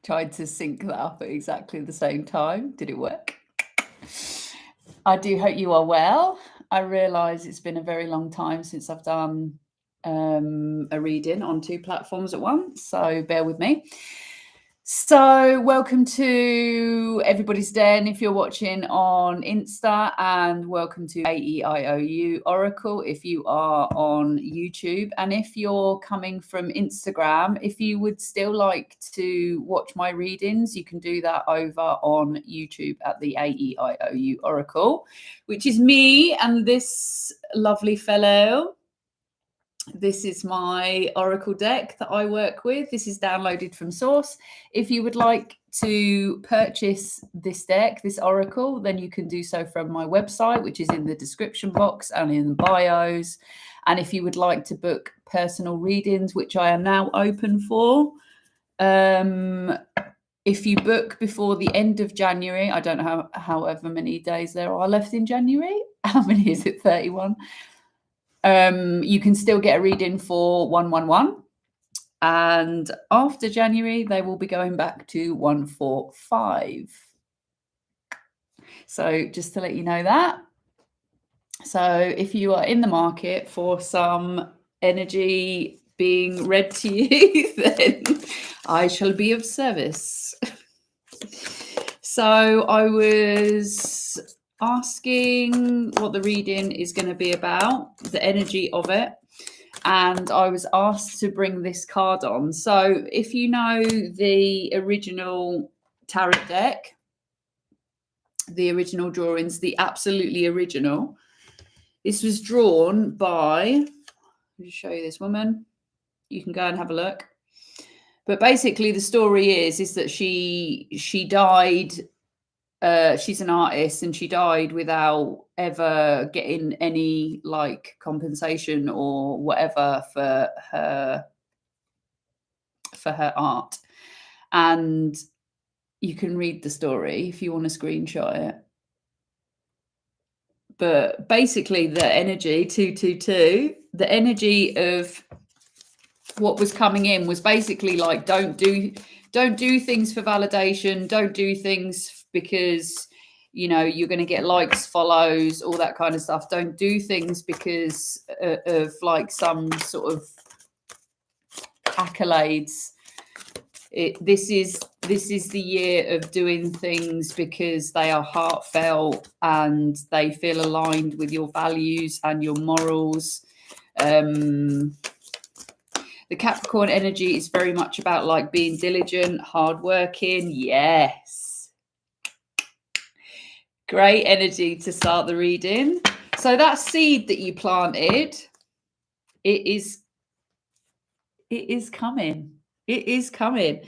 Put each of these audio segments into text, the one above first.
Tried to sync that up at exactly the same time. Did it work? I do hope you are well. I realise it's been a very long time since I've done a reading on 2 platforms at once, so bear with me. So welcome to Everybody's Den if you're watching on Insta, and welcome to AEIOU Oracle if you are on YouTube. And if you're coming from Instagram, if you would still like to watch my readings, you can do that over on YouTube at the AEIOU Oracle, which is me and this lovely fellow. This is my Oracle deck that I work with. This is downloaded from source. If you would like to purchase this deck, this Oracle, then you can do so from my website, which is in the description box and in the bios. And if you would like to book personal readings, which I am now open for, if you book before the end of January, I don't know however many days there are left in January. How many is it? 31. You can still get a reading for 111, and after January they will be going back to 145. So just to let you know that. So if you are in the market for some energy being read to you, then I shall be of service. So I was asking what the reading is going to be about, the energy of it, and I was asked to bring this card on. So if you know the original tarot deck, the original drawings, the absolutely original, this was drawn by, let me show you this woman, you can go and have a look. But basically the story is that she died. She's an artist, and she died without ever getting any like compensation or whatever for her art. And you can read the story if you want to screenshot it. But basically the energy 222, the energy of what was coming in was basically like, don't do things for validation, don't do things because you know you're going to get likes, follows, all that kind of stuff. Don't do things because of like some sort of accolades. This is the year of doing things because they are heartfelt and they feel aligned with your values and your morals. The Capricorn energy is very much about like being diligent, hardworking. Yes. Great energy to start the reading. So that seed that you planted, it is coming. It is coming.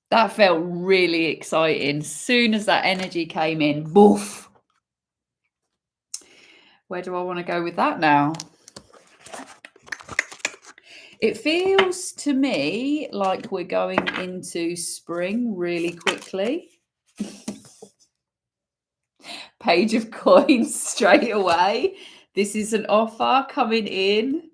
That felt really exciting. As soon as that energy came in, boof. Where do I want to go with that now? It feels to me like we're going into spring really quickly. Page of coins straight away. This is an offer coming in.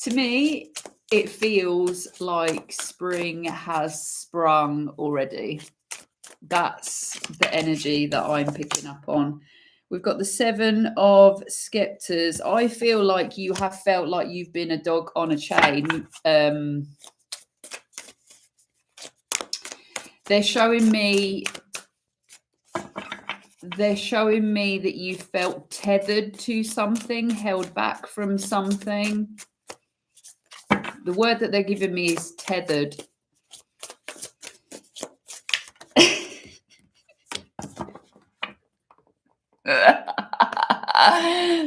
To me, it feels like spring has sprung already. That's the energy that I'm picking up on. We've got the 7 of Scepters. I feel like you have felt like you've been a dog on a chain. They're showing me that you felt tethered to something, held back from something. The word that they're giving me is tethered.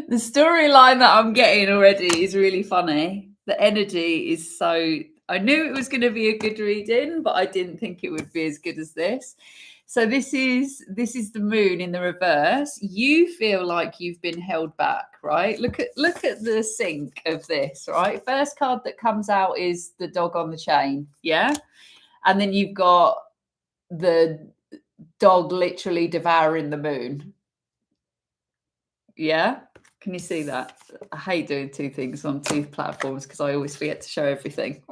The storyline that I'm getting already is really funny. The energy is so... I knew it was going to be a good reading, but I didn't think it would be as good as this. So this is the moon in the reverse. You feel like you've been held back, right? Look at the sync of this, right? First card that comes out is the dog on the chain, yeah? And then you've got the dog literally devouring the moon. Yeah. Can you see that? I hate doing two things on two platforms because I always forget to show everything.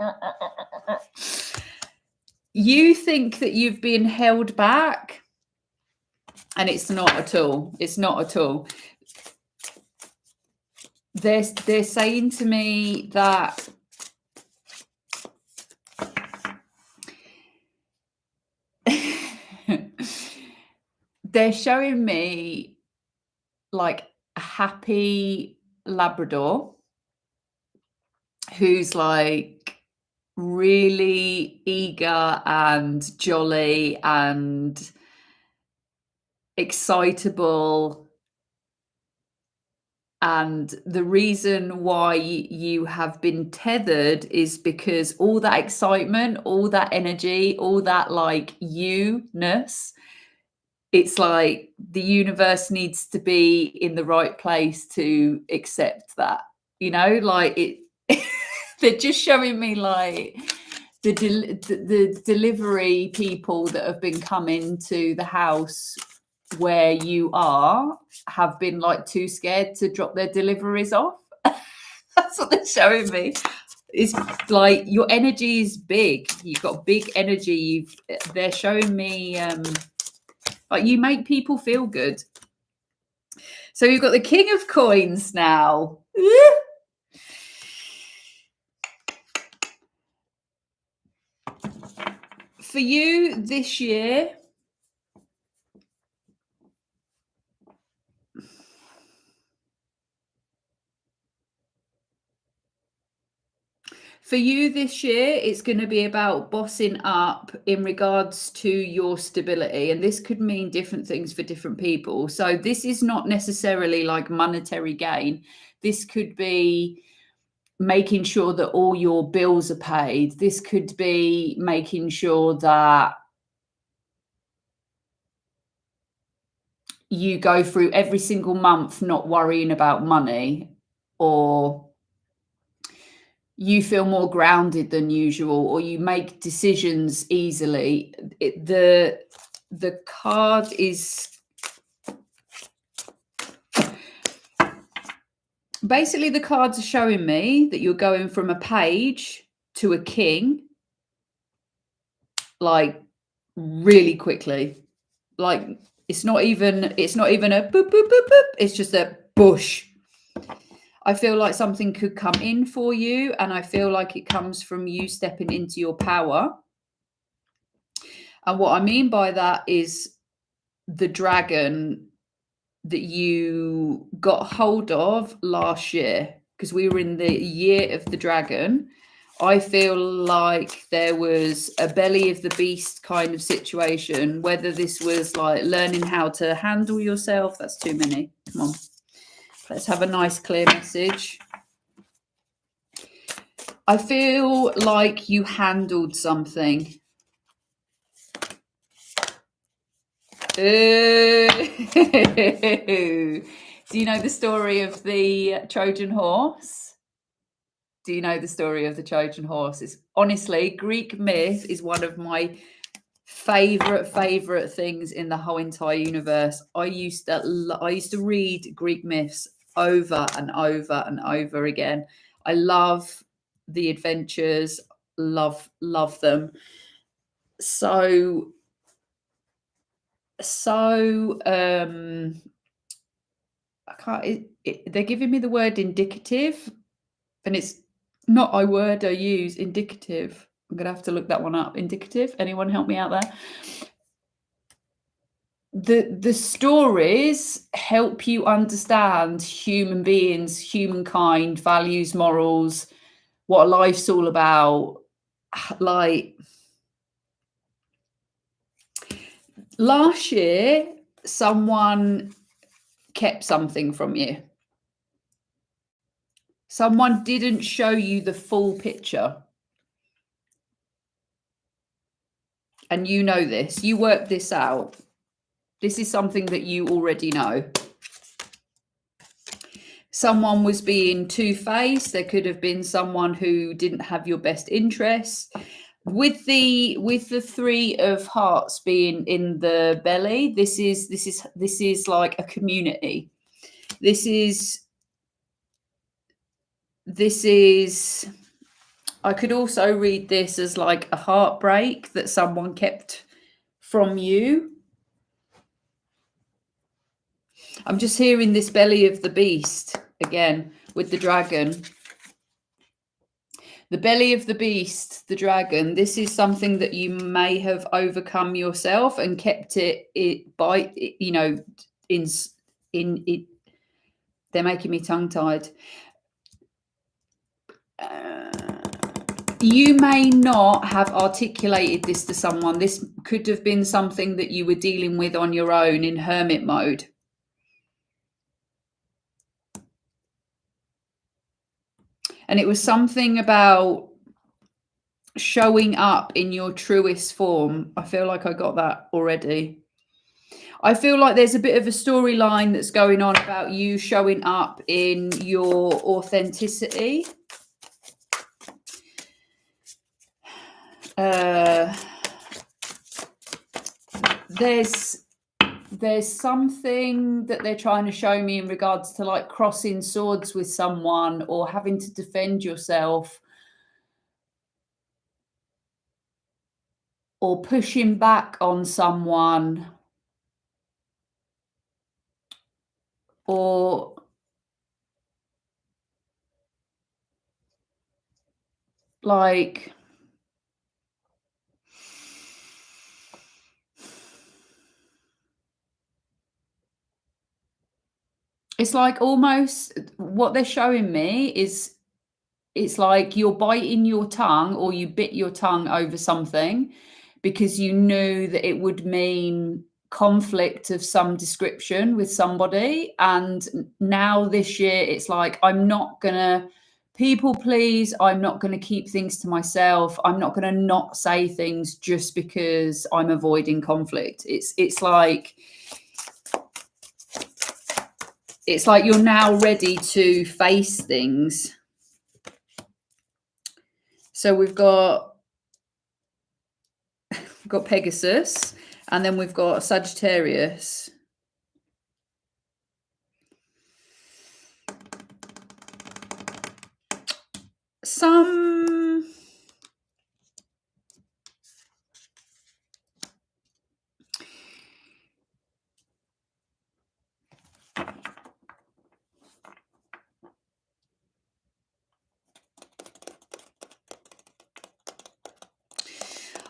You think that you've been held back, and it's not at all. It's not at all. They're saying to me that they're showing me like a happy Labrador who's like really eager and jolly and excitable. And the reason why you have been tethered is because all that excitement, all that energy, all that like you-ness, it's like the universe needs to be in the right place to accept that, you know, like it. They're just showing me like the delivery people that have been coming to the house where you are have been like too scared to drop their deliveries off. That's what they're showing me. It's like your energy is big. You've got big energy. They're showing me like you make people feel good. So you've got the King of Coins now. For you this year, it's going to be about bossing up in regards to your stability. And this could mean different things for different people. So this is not necessarily like monetary gain. This could be making sure that all your bills are paid. This could be making sure that you go through every single month not worrying about money, or you feel more grounded than usual, or you make decisions easily. The card is basically, the cards are showing me that you're going from a page to a king like really quickly. Like it's not even a boop, boop, boop, boop. It's just a bush. I feel like something could come in for you, and I feel like it comes from you stepping into your power. And what I mean by that is the dragon that you got hold of last year, because we were in the year of the dragon. I feel like there was a belly of the beast kind of situation, whether this was like learning how to handle yourself. That's too many. Come on. Let's have a nice clear message. I feel like you handled something. Do you know the story of the Trojan horse? Do you know the story of the Trojan horse? It's honestly, Greek myth is one of my favorite things in the whole entire universe. I used to read Greek myths over and over and over again. I love the adventures, love them. So I can't. They're giving me the word indicative, and it's not a word I use. Indicative. I'm gonna have to look that one up. Indicative. Anyone help me out there? The stories help you understand human beings, humankind, values, morals, what life's all about. Like last year, someone kept something from you. Someone didn't show you the full picture. And you know this. You worked this out. This is something that you already know. Someone was being two-faced. There could have been someone who didn't have your best interests. With the Three of Hearts being in the belly, this is like a community. This is this is, I could also read this as like a heartbreak that someone kept from you. I'm just hearing this belly of the beast again with the dragon. The belly of the beast, the dragon, this is something that you may have overcome yourself and kept it by, you know, in it. They're making me tongue-tied. You may not have articulated this to someone. This could have been something that you were dealing with on your own in hermit mode. And it was something about showing up in your truest form. I feel like I got that already. I feel like there's a bit of a storyline that's going on about you showing up in your authenticity. There's something that they're trying to show me in regards to like crossing swords with someone or having to defend yourself or pushing back on someone or like it's like almost what they're showing me is it's like you're biting your tongue or you bit your tongue over something because you knew that it would mean conflict of some description with somebody. And now this year, it's like, I'm not going to people please. I'm not going to keep things to myself. I'm not going to not say things just because I'm avoiding conflict. It's like you're now ready to face things. So we've got Pegasus, and then we've got Sagittarius.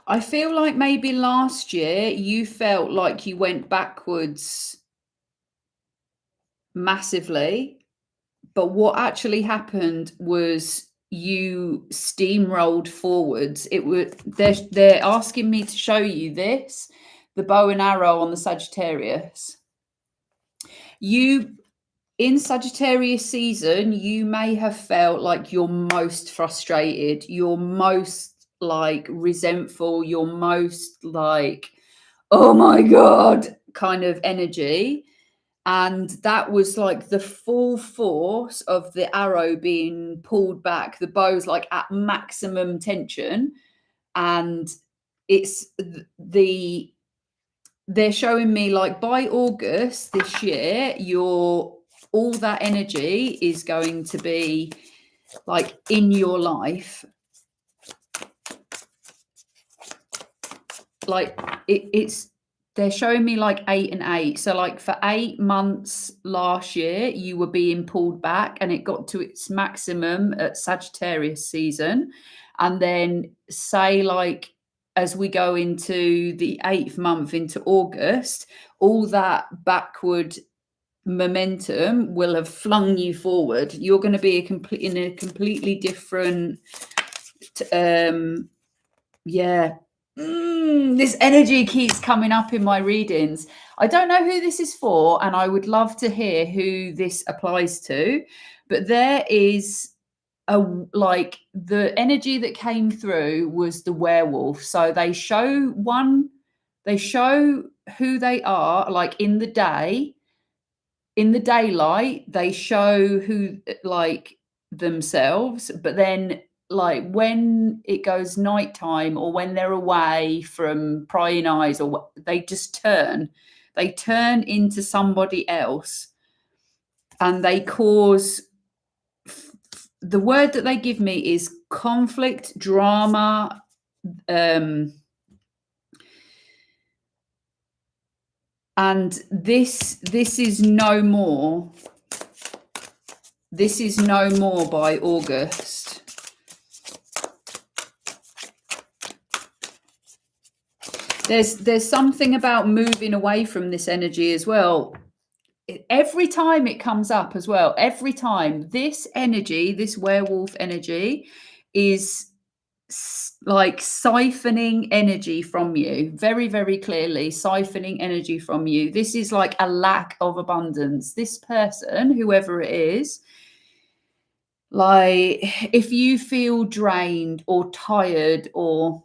I feel like maybe last year you felt like you went backwards massively, but what actually happened was you steamrolled forwards. They're asking me to show you this, the bow and arrow on the Sagittarius. In Sagittarius season, you may have felt like you're most frustrated, you're most like resentful, you're most like, oh my God, kind of energy. And that was like the full force of the arrow being pulled back. The bow's like at maximum tension. And they're showing me like by August this year, all that energy is going to be like in your life. Like they're showing me like 8 and 8. So like for 8 months last year, you were being pulled back and it got to its maximum at Sagittarius season. And then say like, as we go into the 8th month into August, all that backward momentum will have flung you forward. You're going to be in a completely different, this energy keeps coming up in my readings. I don't know who this is for, and I would love to hear who this applies to, but there is like the energy that came through was the werewolf. So they show who they are like in the day. In the daylight, they show who like themselves, but then like when it goes nighttime or when they're away from prying eyes or they turn into somebody else, and they cause the word that they give me is conflict, drama, and this is no more. This is no more by August. There's something about moving away from this energy as well. Every time it comes up as well, every time this energy, this werewolf energy, is like siphoning energy from you, very, very clearly siphoning energy from you. This is like a lack of abundance. This person, whoever it is, like if you feel drained or tired or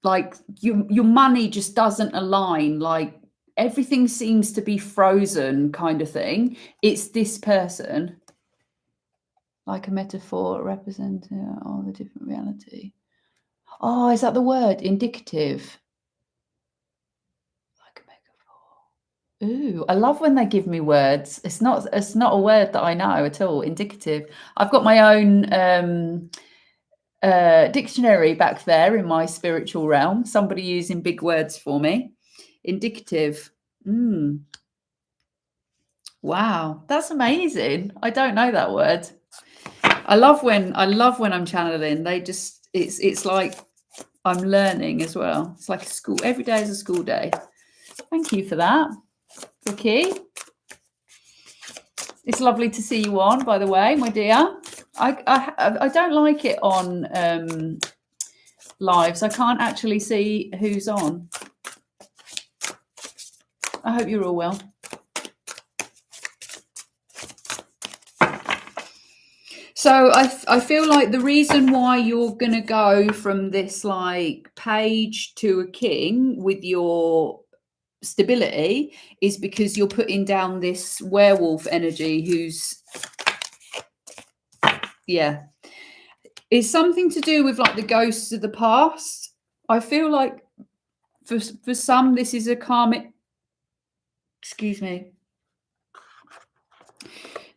like your money just doesn't align, like everything seems to be frozen kind of thing, it's this person. Like a metaphor representing all the different reality. Oh, is that the word? Indicative. Like a metaphor. Ooh, I love when they give me words. It's not a word that I know at all. Indicative. I've got my own dictionary back there in my spiritual realm. Somebody using big words for me. Indicative. Wow, that's amazing. I don't know that word. I love when I'm channeling. They just it's like I'm learning as well. It's like a school. Every day is a school day. Thank you for that, Vicky. It's lovely to see you on, by the way, my dear. I don't like it on lives. I can't actually see who's on. I hope you're all well. So I feel like the reason why you're going to go from this like page to a king with your stability is because you're putting down this werewolf energy who's, yeah. It's something to do with like the ghosts of the past. I feel like for some, this is a karmic, excuse me.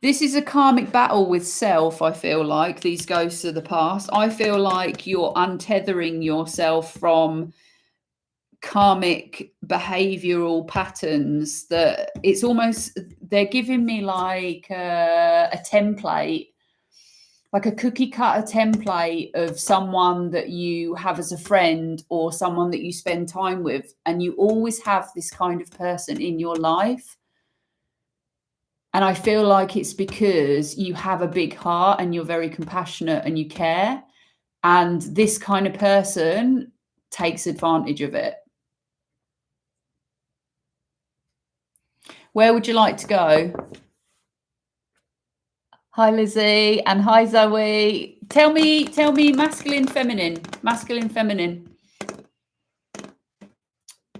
This is a karmic battle with self, I feel like, these ghosts of the past. I feel like you're untethering yourself from karmic behavioral patterns that it's almost, they're giving me like a template, like a cookie cutter template of someone that you have as a friend or someone that you spend time with. And you always have this kind of person in your life. And I feel like it's because you have a big heart and you're very compassionate and you care. And this kind of person takes advantage of it. Where would you like to go? Hi, Lizzie. And hi, Zoe. Tell me masculine, feminine. Masculine, feminine.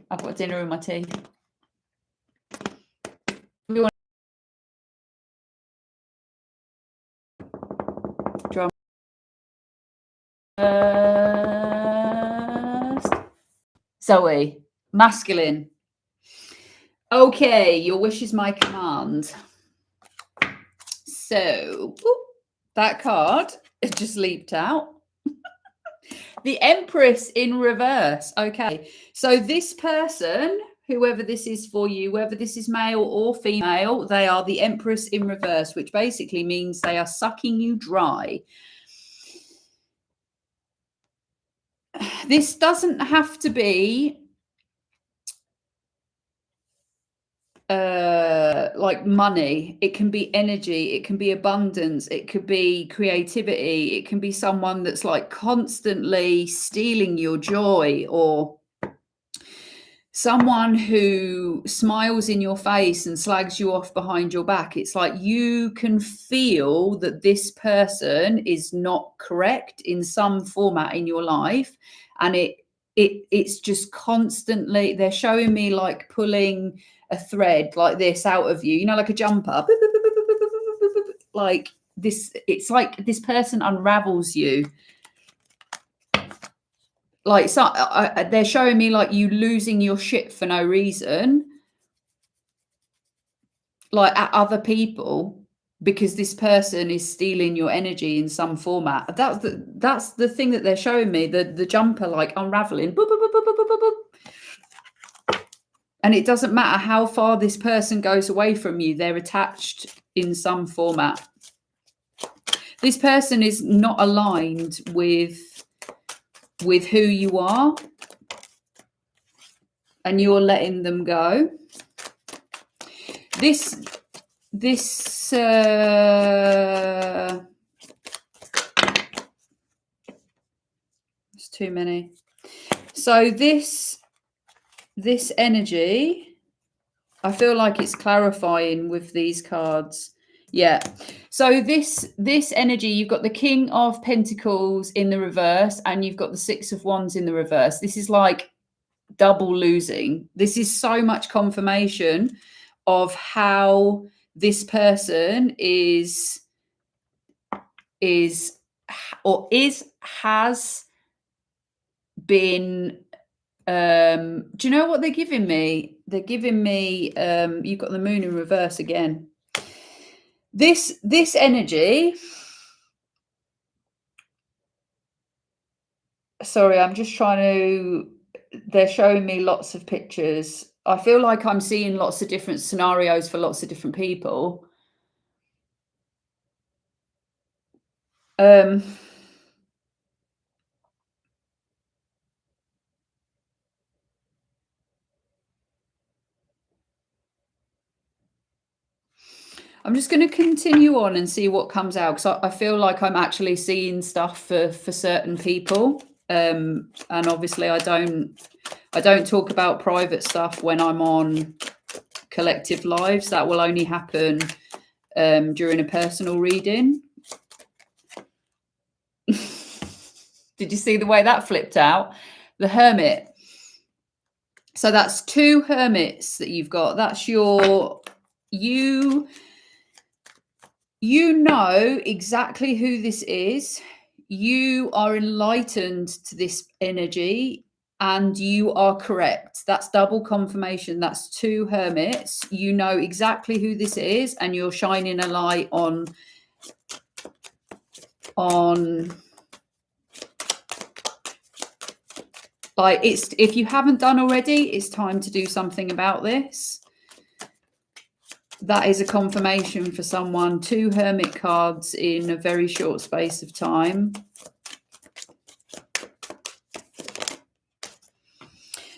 I've got dinner in my tea. Zoe, masculine. Okay, your wish is my command. So that card, it just leaped out. The Empress in reverse. Okay, so this person, whoever this is for you, whether this is male or female, they are the Empress in reverse, which basically means they are sucking you dry. This doesn't have to be like money. It can be energy, it can be abundance, it could be creativity, it can be someone that's like constantly stealing your joy, or someone who smiles in your face and slags you off behind your back. It's like you can feel that this person is not correct in some format in your life, and it's just constantly, they're showing me like pulling a thread like this out of you, you know, like a jumper, like this. It's like this person unravels you. Like, so they're showing me like you losing your shit for no reason. like at other people, because this person is stealing your energy in some format. That's the thing that they're showing me, the jumper like unraveling. Boop, boop, boop, boop, boop, boop, boop. And it doesn't matter how far this person goes away from you, they're attached in some format. This person is not aligned with who you are, and you're letting them go. This it's too many. So this energy, I feel like it's clarifying with these cards. Yeah. So this energy, you've got the King of Pentacles in the reverse, and you've got the Six of Wands in the reverse. This is like double losing. This is so much confirmation of how this person has been. Do you know what they're giving me? They're giving me you've got the Moon in reverse again. This energy, sorry, I'm just trying to, they're showing me lots of pictures. I feel like I'm seeing lots of different scenarios for lots of different people. I'm just going to continue on and see what comes out, because I feel like I'm actually seeing stuff for certain people. And obviously I don't talk about private stuff when I'm on collective lives. That will only happen during a personal reading. Did you see the way that flipped out? The Hermit. So that's 2 Hermits that you've got. That's your, you know exactly who this is. You are enlightened to this energy, and you are correct. That's double confirmation. That's 2 Hermits. You know exactly who this is, and you're shining a light on like, it's, if you haven't done already, it's time to do something about this. That is a confirmation for someone. 2 Hermit cards in a very short space of time.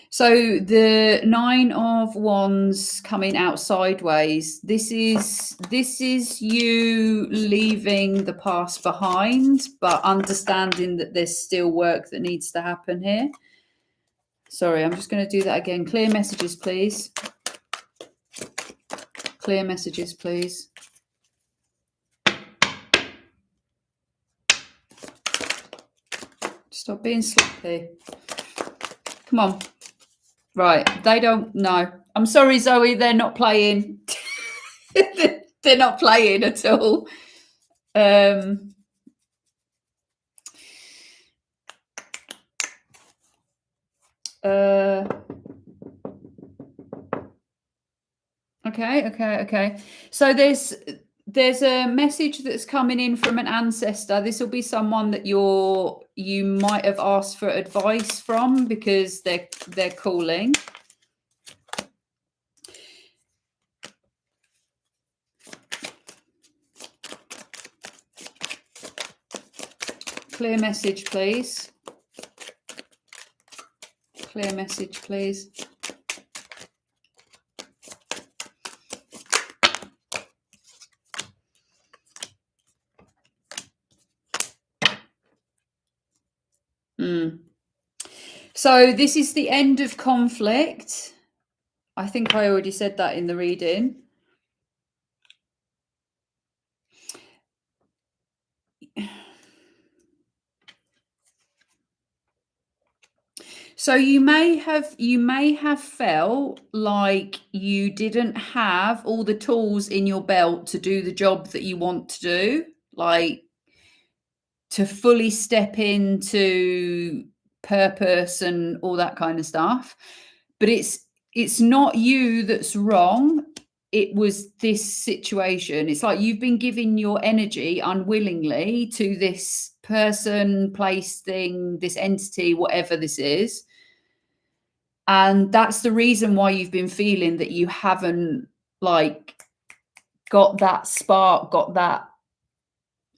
So the 9 of Wands coming out sideways. This is you leaving the past behind, but understanding that there's still work that needs to happen here. Sorry, I'm just going to do that again. Clear messages, please. Clear messages, please. Stop being sloppy. Come on. Right, they don't know. I'm sorry, Zoe, they're not playing. They're not playing at all. Okay. So there's a message that's coming in from an ancestor. This will be someone that you might have asked for advice from, because they're calling. Clear message, please. Clear message, please. So this is the end of conflict. I think I already said that in the reading. So you may have felt like you didn't have all the tools in your belt to do the job that you want to do, like to fully step into purpose and all that kind of stuff. But it's not you that's wrong. it was this situation. It's like you've been giving your energy unwillingly to this person, place, thing, this entity, whatever this is. And that's the reason why you've been feeling that you haven't like got that spark, got that,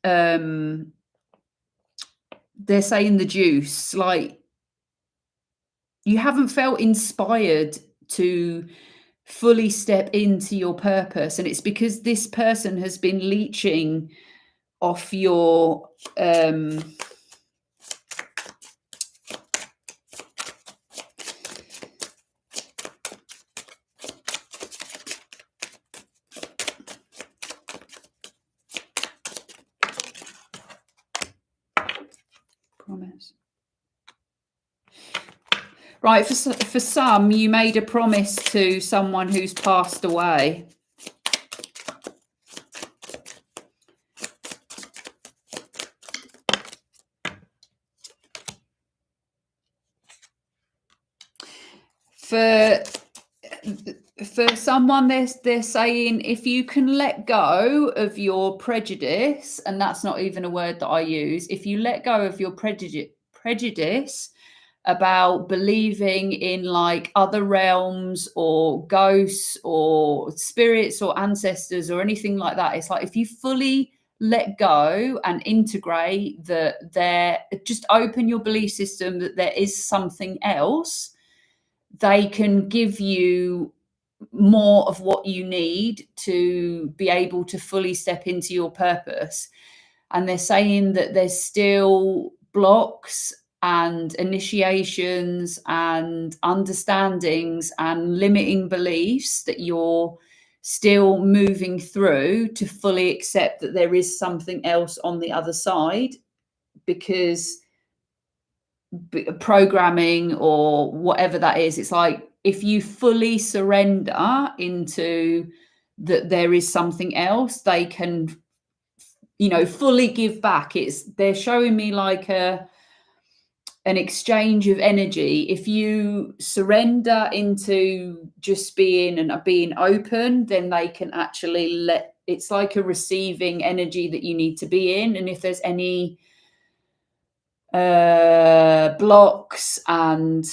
they're saying the juice, like you haven't felt inspired to fully step into your purpose. And it's because this person has been leeching off your promise. Right, for some, you made a promise to someone who's passed away. For someone, they're saying if you can let go of your prejudice, and that's not even a word that I use, if you let go of your prejudice about believing in like other realms or ghosts or spirits or ancestors or anything like that, it's like if you fully let go and integrate that, there, just open your belief system that there is something else, they can give you more of what you need to be able to fully step into your purpose. And they're saying that there's still blocks and initiations and understandings and limiting beliefs that you're still moving through to fully accept that there is something else on the other side, because programming or whatever that is, it's like if you fully surrender into that there is something else, they can, you know, fully give back. They're showing me like an exchange of energy. If you surrender into just being and being open, then they can actually it's like a receiving energy that you need to be in. And if there's any blocks, and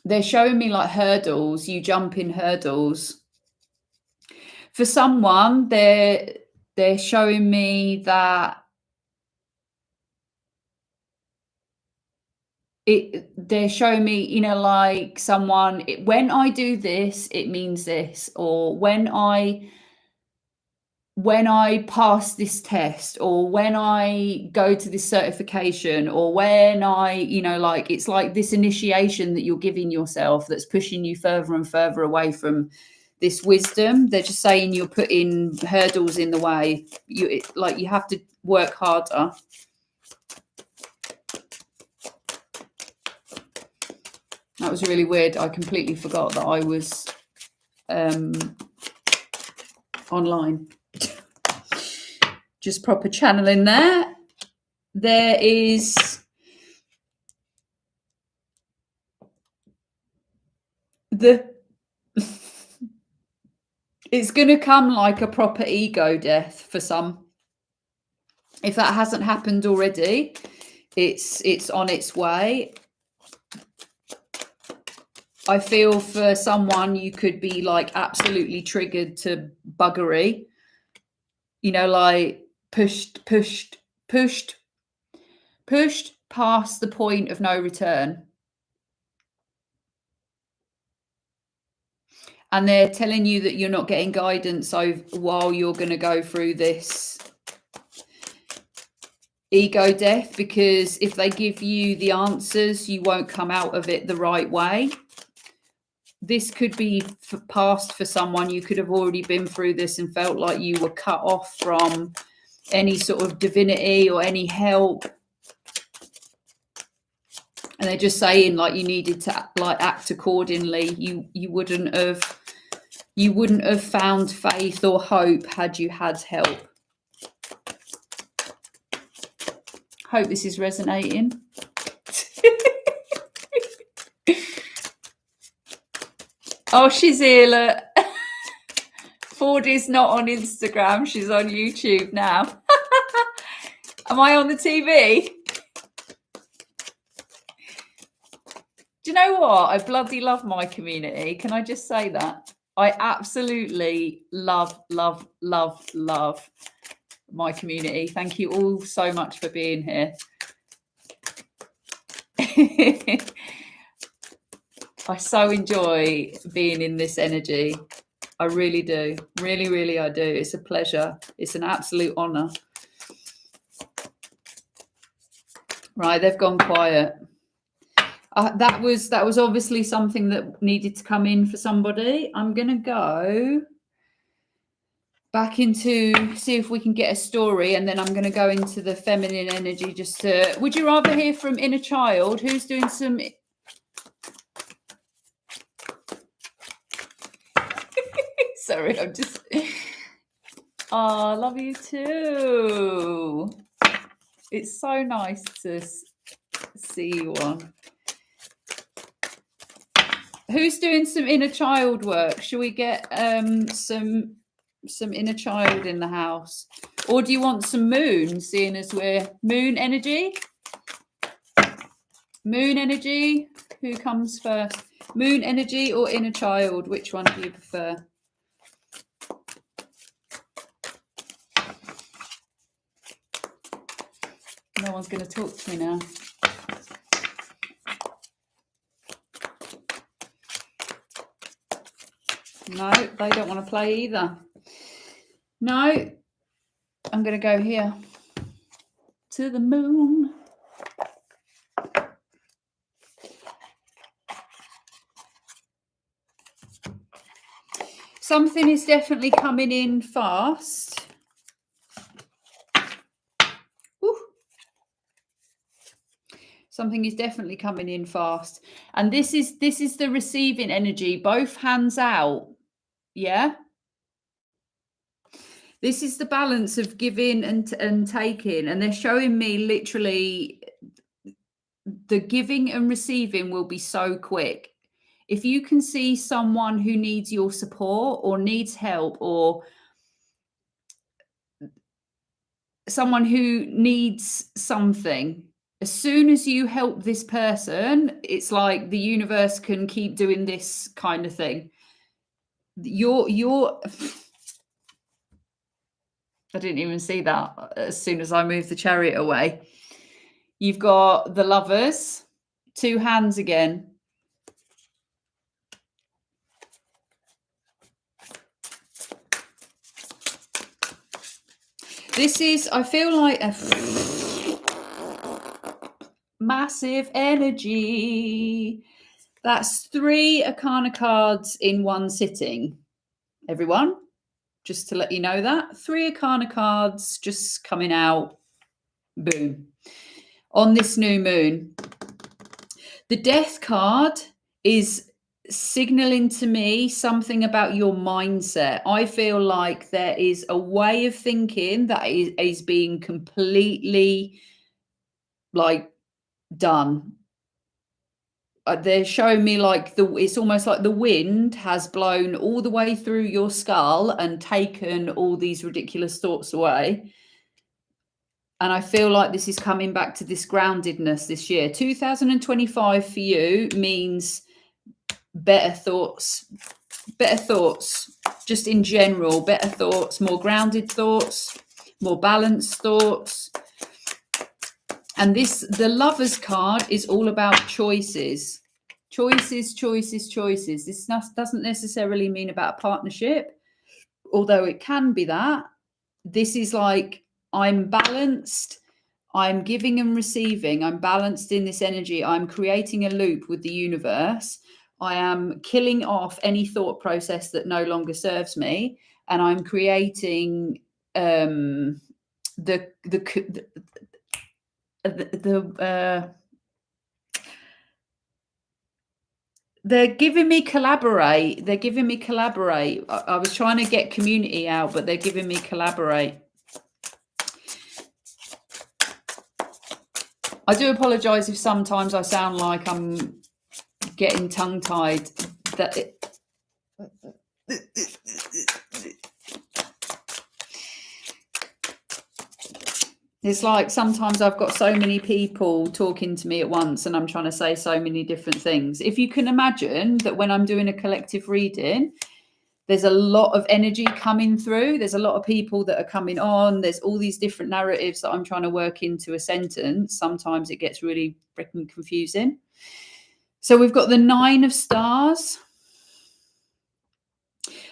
they're showing me like hurdles, you jump in hurdles. For someone, they're showing me that they're showing me, you know, like someone, when I do this, it means this, or when I pass this test, or when I go to this certification, or when I, you know, like it's like this initiation that you're giving yourself that's pushing you further and further away from this wisdom. They're just saying you're putting hurdles in the way. You have to work harder. That was really weird. I completely forgot that I was online. Just proper channeling there. There is it's going to come like a proper ego death for some. If that hasn't happened already, it's on its way. I feel for someone, you could be like absolutely triggered to buggery, you know, like pushed past the point of no return. And they're telling you that you're not getting guidance while you're going to go through this ego death, because if they give you the answers, you won't come out of it the right way. This could be past for someone. You could have already been through this and felt like you were cut off from any sort of divinity or any help. And they're just saying like you needed to like act accordingly. You wouldn't have found faith or hope had you had help. Hope this is resonating. Oh, she's here, look. Fordy's not on Instagram. She's on YouTube now. Am I on the TV? Do you know what? I bloody love my community. Can I just say that? I absolutely love, love, love, love my community. Thank you all so much for being here. I so enjoy being in this energy. I really do. Really, really, I do. It's a pleasure. It's an absolute honor. Right, they've gone quiet. That was obviously something that needed to come in for somebody. I'm going to go back into, see if we can get a story, and then I'm going to go into the feminine energy. Just to, would you rather hear from inner child? Who's doing some... Sorry, I'm just... Oh, I love you too. It's so nice to see you on. Who's doing some inner child work? Shall we get some inner child in the house? Or do you want some moon, seeing as we're moon energy? Moon energy, who comes first? Moon energy or inner child? Which one do you prefer? No one's going to talk to me now. No, they don't want to play either. No, I'm going to go here to the moon. Something is definitely coming in fast. Woo. Something is definitely coming in fast. And this is the receiving energy, both hands out. Yeah. This is the balance of giving and taking. And they're showing me literally the giving and receiving will be so quick. If you can see someone who needs your support or needs help, or someone who needs something, as soon as you help this person, it's like the universe can keep doing this kind of thing. You're I didn't even see that as soon as I moved the chariot away. You've got the Lovers, two hands again. This is, I feel like a massive energy. That's 3 Arcana cards in one sitting, everyone. Just to let you know that. 3 Arcana cards just coming out, boom, on this new moon. The Death card is signaling to me something about your mindset. I feel like there is a way of thinking that is being completely like done. They're showing me like it's almost like the wind has blown all the way through your skull and taken all these ridiculous thoughts away. And I feel like this is coming back to this groundedness this year. 2025 for you means better thoughts, just in general, better thoughts, more grounded thoughts, more balanced thoughts. And the Lovers card is all about choices. Choices. This doesn't necessarily mean about a partnership, although it can be that. This is like, I'm balanced, I'm giving and receiving, I'm balanced in this energy, I'm creating a loop with the universe, I am killing off any thought process that no longer serves me, and I'm creating they're giving me collaborate. I was trying to get community out, but they're giving me collaborate. I do apologize if sometimes I sound like I'm getting tongue-tied. It's like sometimes I've got so many people talking to me at once and I'm trying to say so many different things. If you can imagine that when I'm doing a collective reading, there's a lot of energy coming through. There's a lot of people that are coming on. There's all these different narratives that I'm trying to work into a sentence. Sometimes it gets really freaking confusing. So we've got the 9 of stars.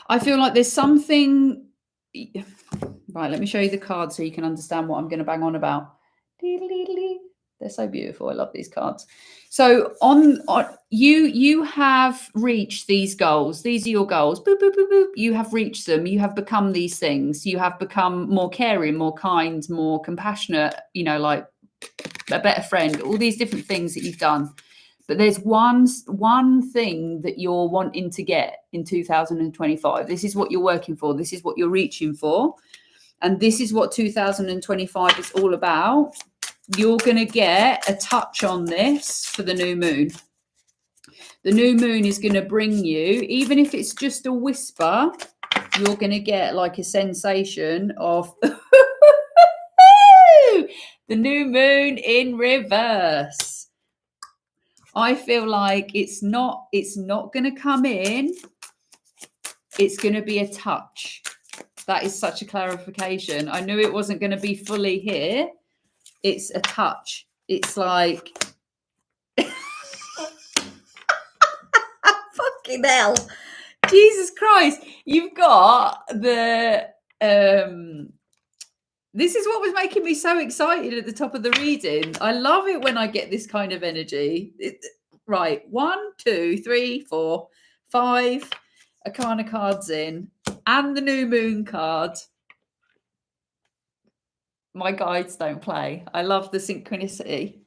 I feel like there's something... Right, let me show you the cards so you can understand what I'm going to bang on about. They're so beautiful. I love these cards. So on you have reached these goals. These are your goals. Boop, boop, boop, boop. You have reached them. You have become these things. You have become more caring, more kind, more compassionate, you know, like a better friend, all these different things that you've done. But there's one thing that you're wanting to get in 2025. This is what you're working for. This is what you're reaching for. And this is what 2025 is all about. You're going to get a touch on this for the new moon. The new moon is going to bring you, even if it's just a whisper, you're going to get like a sensation of the new moon in reverse. I feel like it's not going to come in. It's going to be a touch. That is such a clarification. I knew it wasn't going to be fully here. It's a touch. It's like, fucking hell. Jesus Christ. You've got the, this is what was making me so excited at the top of the reading. I love it when I get this kind of energy. Right. 1, 2, 3, 4, 5 Arcana cards in and the new moon card. My guides don't play. I love the synchronicity.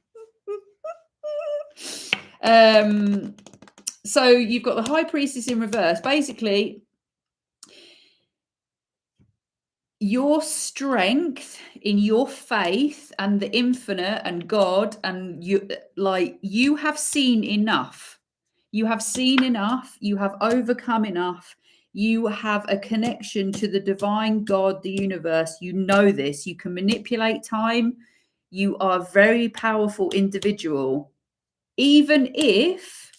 So you've got the High Priestess in reverse. Basically, your strength in your faith and the infinite and God, and you have seen enough. You have seen enough. You have overcome enough. You have a connection to the divine God, the universe. You know this. You can manipulate time. You are a very powerful individual, even if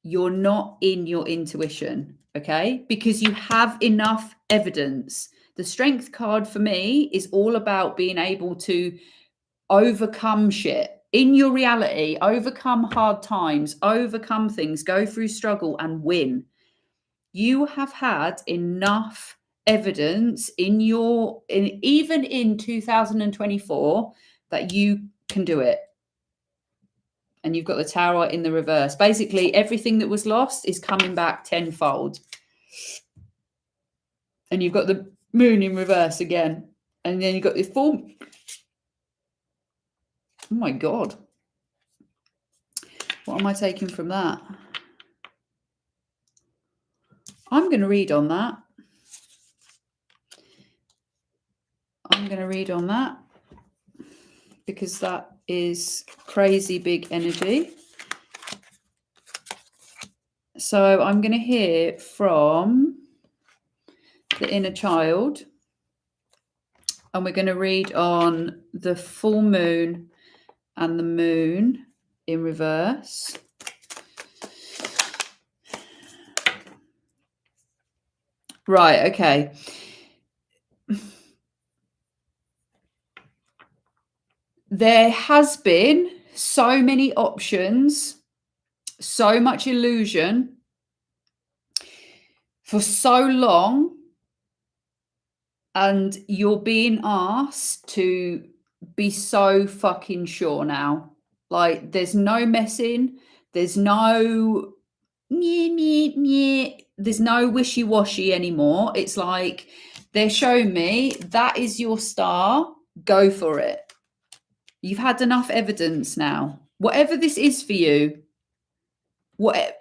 you're not in your intuition, okay? Because you have enough evidence. The Strength card for me is all about being able to overcome shit in your reality, overcome hard times, overcome things, go through struggle and win. You have had enough evidence even in 2024 that you can do it. And you've got the Tower in the reverse. Basically, everything that was lost is coming back tenfold. And you've got the moon in reverse again. And then you've got the full... Oh my God. What am I taking from that? I'm going to read on that. I'm going to read on that because that is crazy big energy. So I'm going to hear from the inner child, and we're going to read on the full moon and the moon in reverse. Right, okay. There has been so many options, so much illusion for so long, and you're being asked to be so fucking sure now. Like, there's no messing, there's no there's no wishy-washy anymore. It's like they're showing me that is your star, go for it. You've had enough evidence now. Whatever this is for you,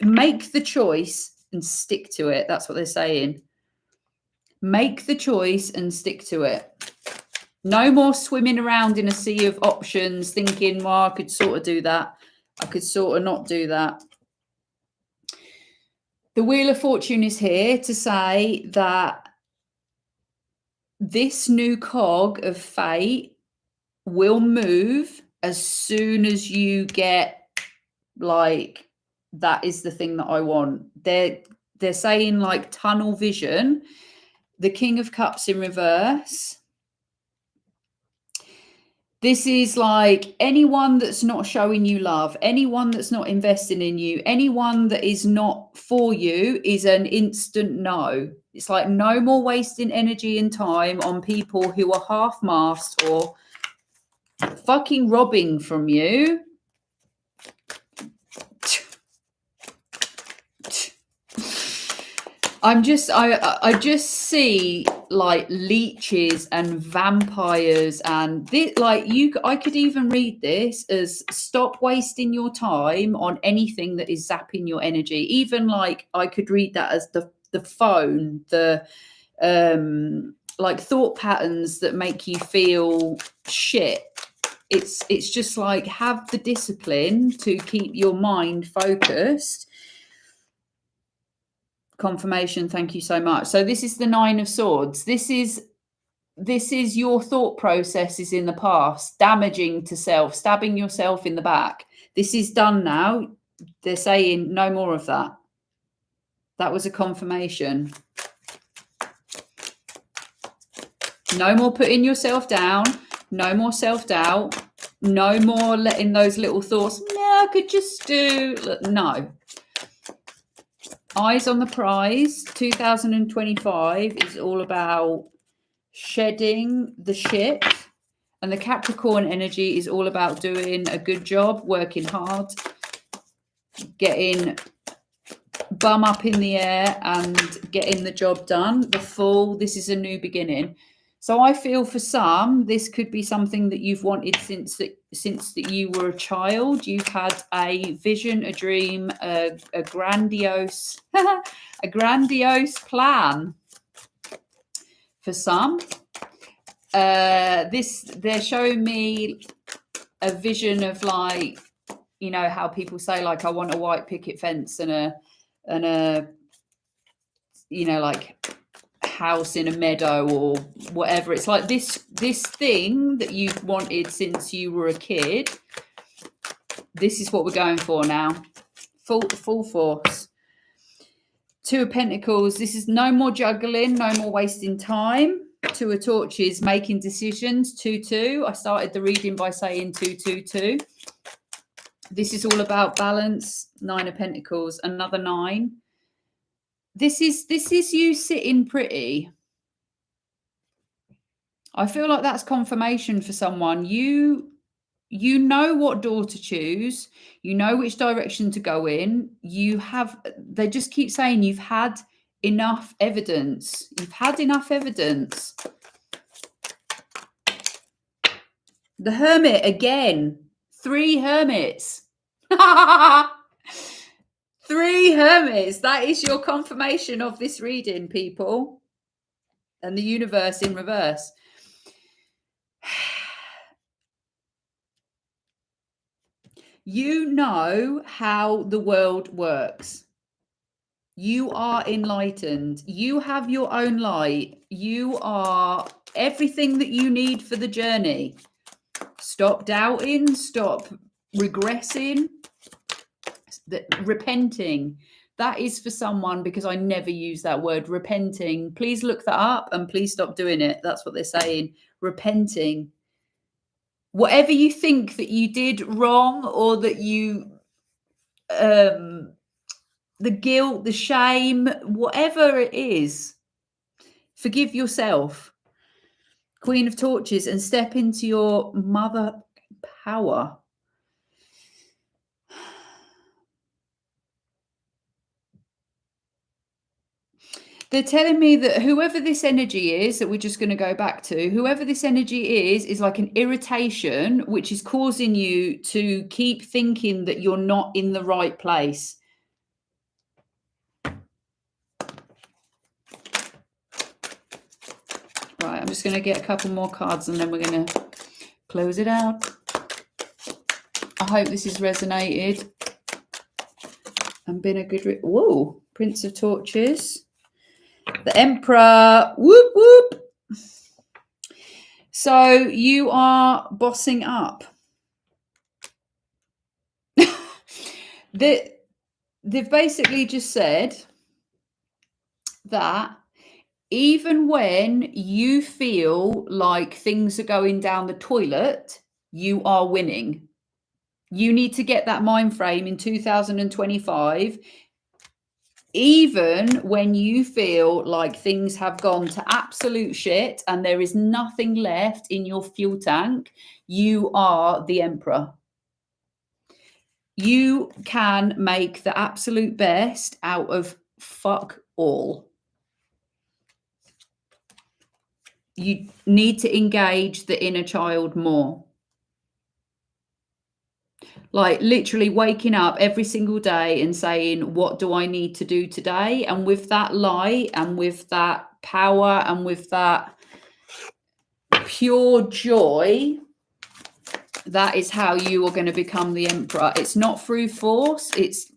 make the choice and stick to it. That's what they're saying. Make the choice and stick to it. No more swimming around in a sea of options thinking, well, I could sort of do that. I could sort of not do that. The Wheel of Fortune is here to say that this new cog of fate will move as soon as you get, like, that is the thing that I want. They're saying, like, tunnel vision. The King of Cups in reverse. This is like anyone that's not showing you love, anyone that's not investing in you, anyone that is not for you is an instant no. It's like no more wasting energy and time on people who are half-masked or fucking robbing from you. I just see like leeches and vampires and this, like I could even read this as stop wasting your time on anything that is zapping your energy. Even like I could read that as the phone, the like thought patterns that make you feel shit. It's just like have the discipline to keep your mind focused. Confirmation, thank you so much. So this is the Nine of Swords. This is your thought processes in the past, damaging to self, stabbing yourself in the back. This is done now. They're saying no more of that. That was a confirmation. No more putting yourself down. No more self-doubt. No more letting those little thoughts, no, I could just do, no. Eyes on the prize. 2025 is all about shedding the shit, and the Capricorn energy is all about doing a good job, working hard, getting bum up in the air and getting the job done. The Fool, this is a new beginning. So I feel for some, this could be something that you've wanted since that you were a child. You've had a vision, a dream, a grandiose, a grandiose plan. For some, they're showing me a vision of, like, you know how people say, like, I want a white picket fence and a you know, like house in a meadow or whatever. It's like this thing that you've wanted since you were a kid. This is what we're going for now. Full force. Two of Pentacles. This is no more juggling, no more wasting time. Two of Torches, making decisions. 2-2. I started the reading by saying 2-2-2. This is all about balance. Nine of Pentacles, another 9. This is you sitting pretty. I feel like that's confirmation for someone. You know what door to choose. You know which direction to go in. They just keep saying you've had enough evidence. You've had enough evidence. The Hermit again. 3 Hermits. 3 Hermits. That is your confirmation of this reading, people. And the universe in reverse. You know how the world works. You are enlightened. You have your own light. You are everything that you need for the journey. Stop doubting. Stop regressing. Repenting. That is for someone, because I never use that word, repenting. Please look that up and please stop doing it. That's what they're saying. Repenting. Whatever you think that you did wrong, or that you the guilt, the shame, whatever it is, forgive yourself. Queen of Torches, and step into your mother power. They're telling me that whoever this energy is, that we're just going to go back to, whoever this energy is like an irritation, which is causing you to keep thinking that you're not in the right place. Right, I'm just going to get a couple more cards and then we're going to close it out. I hope this has resonated. And and been a good... Whoa, Prince of Torches. The Emperor. Whoop, whoop. So you are bossing up. They've basically just said that even when you feel like things are going down the toilet, you are winning. You need to get that mind frame in 2025. Even when you feel like things have gone to absolute shit and there is nothing left in your fuel tank, you are the emperor. You can make the absolute best out of fuck all. You need to engage the inner child more. Like literally waking up every single day and saying, what do I need to do today? And with that light and with that power and with that pure joy, that is how you are going to become the emperor. It's not through force. It's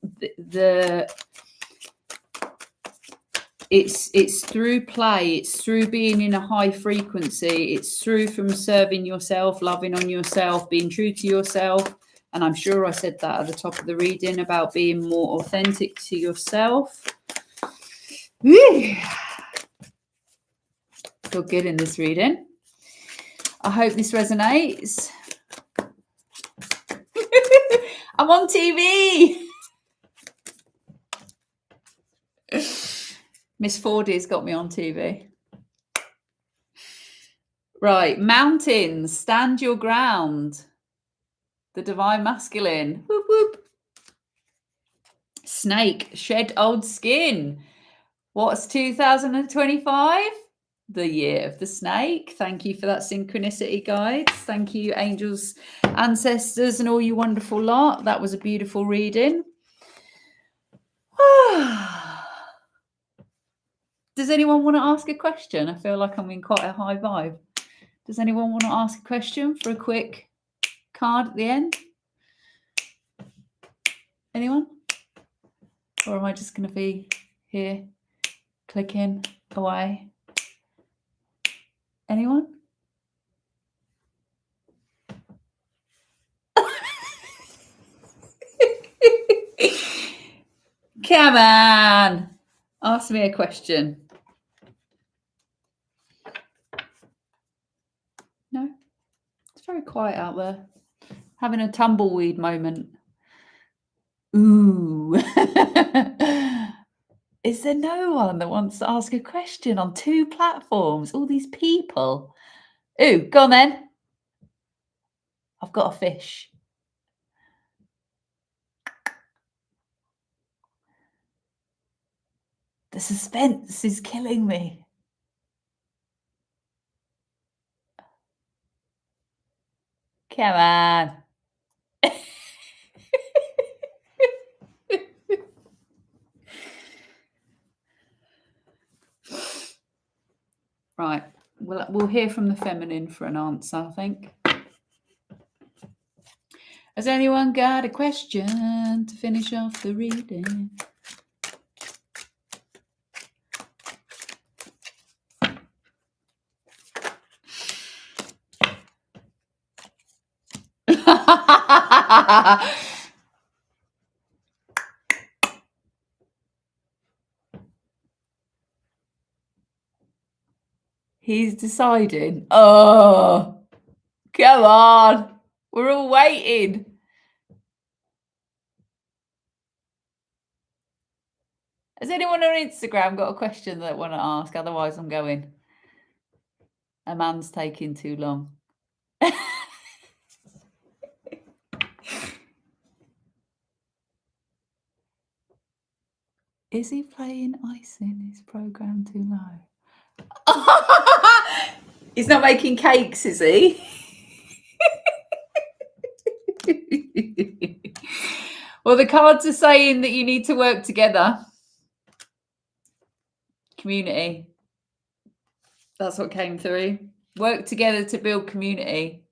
it's through play. It's through being in a high frequency. It's through from serving yourself, loving on yourself, being true to yourself. And I'm sure I said that at the top of the reading about being more authentic to yourself. Feel good in this reading. I hope this resonates. I'm on TV. Miss Fordy's got me on TV. Right, mountains, stand your ground. The divine masculine. Whoop, whoop. Snake, shed old skin. What's 2025? The year of the snake. Thank you for that synchronicity, guides. Thank you, angels, ancestors, and all you wonderful lot. That was a beautiful reading. Does anyone want to ask a question? I feel like I'm in quite a high vibe. Does anyone want to ask a question for a quick card at the end? Anyone? Or am I just going to be here clicking away? Anyone? Come on. Ask me a question. No? It's very quiet out there. Having a tumbleweed moment. Ooh. Is there no one that wants to ask a question on 2 platforms? All these people. Ooh, go on then. I've got a fish. The suspense is killing me. Come on. Right. We'll hear from the feminine for an answer, I think. Has anyone got a question to finish off the reading? He's deciding. Oh, come on. We're all waiting. Has anyone on Instagram got a question that they want to ask? Otherwise, I'm going. A man's taking too long. Is he playing ice in his program too low? He's not making cakes, is he? Well, the cards are saying that you need to work together. Community. That's what came through. Work together to build community.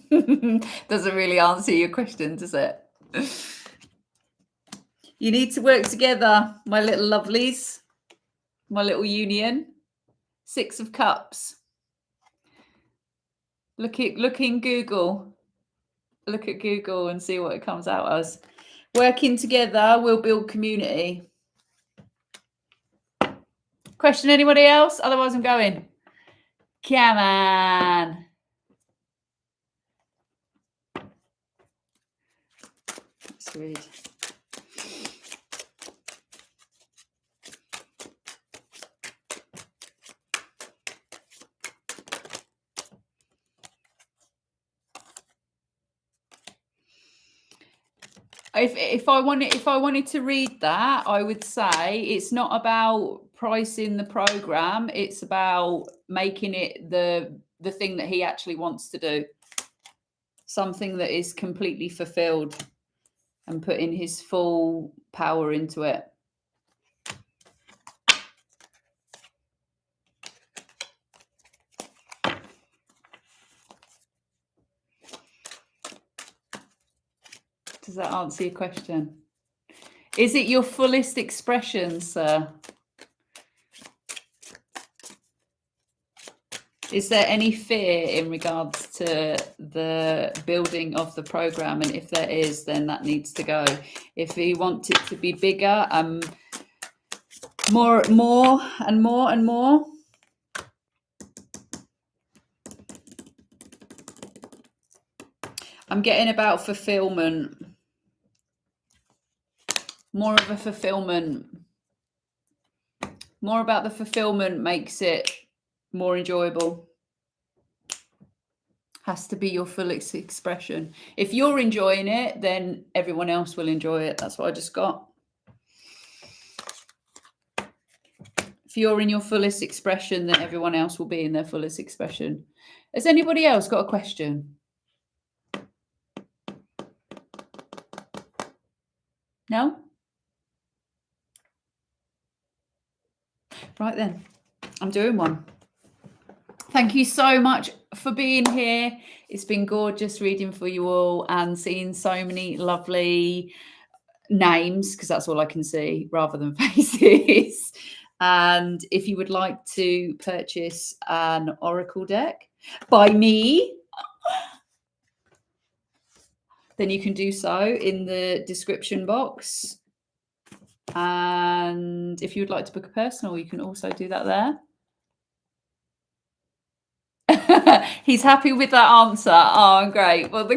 Doesn't really answer your question, does it? You need to work together, my little lovelies, my little union. 6 of Cups. Look in Google. Look at Google and see what it comes out as. Working together, we'll build community. Question anybody else? Otherwise, I'm going. Come on. Let's read. If I wanted to read that, I would say it's not about pricing the program. It's about making it the thing that he actually wants to do. Something that is completely fulfilled and putting his full power into it. Does that answer your question? Is it your fullest expression, sir? Is there any fear in regards to the building of the program? And if there is, then that needs to go. If you want it to be bigger, more and more and more. I'm getting about fulfillment. More of a fulfillment. More about the fulfillment makes it more enjoyable. Has to be your full expression. If you're enjoying it, then everyone else will enjoy it. That's what I just got. If you're in your fullest expression, then everyone else will be in their fullest expression. Has anybody else got a question? No? Right then, I'm doing one. Thank you so much for being here. It's been gorgeous reading for you all and seeing so many lovely names, because that's all I can see rather than faces. And if you would like to purchase an oracle deck by me, then you can do so in the description box. And if you would like to book a personal, you can also do that there. He's happy with that answer. Oh, great. Well,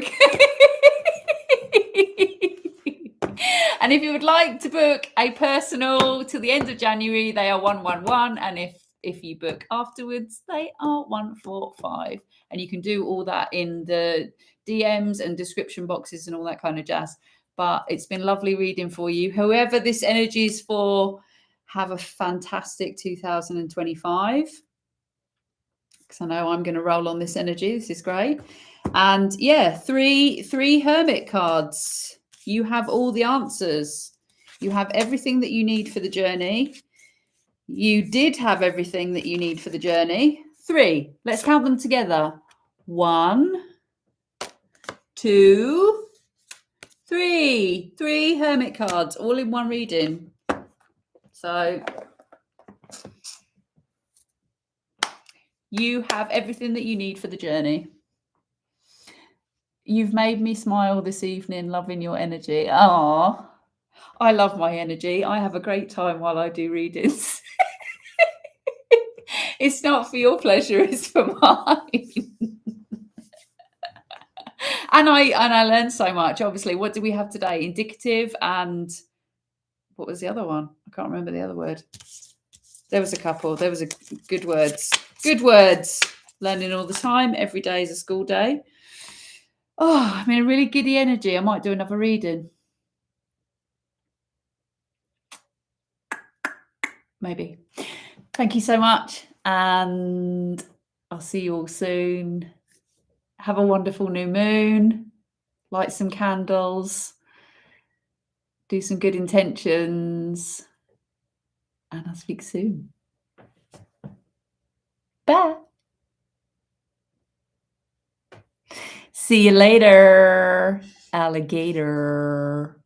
and if you would like to book a personal till the end of January, they are 111. And if you book afterwards, they are 145. And you can do all that in the DMs and description boxes and all that kind of jazz. But it's been lovely reading for you. Whoever this energy is for, have a fantastic 2025. Because I know I'm going to roll on this energy. This is great. And yeah, three hermit cards. You have all the answers. You have everything that you need for the journey. You did have everything that you need for the journey. 3. Let's count them together. 1, 2, 3. 3 hermit cards, all in one reading. So you have everything that you need for the journey. You've made me smile this evening, loving your energy. Oh, I love my energy. I have a great time while I do readings. It's not for your pleasure, it's for mine. And I learned so much. Obviously, what do we have today? Indicative and what was the other one? I can't remember the other word. There was a couple. There was a good words. Good words. Learning all the time. Every day is a school day. Oh, I'm in a really giddy energy. I might do another reading. Maybe. Thank you so much. And I'll see you all soon. Have a wonderful new moon. Light some candles. Do some good intentions. And I'll speak soon. Bye. See you later, alligator.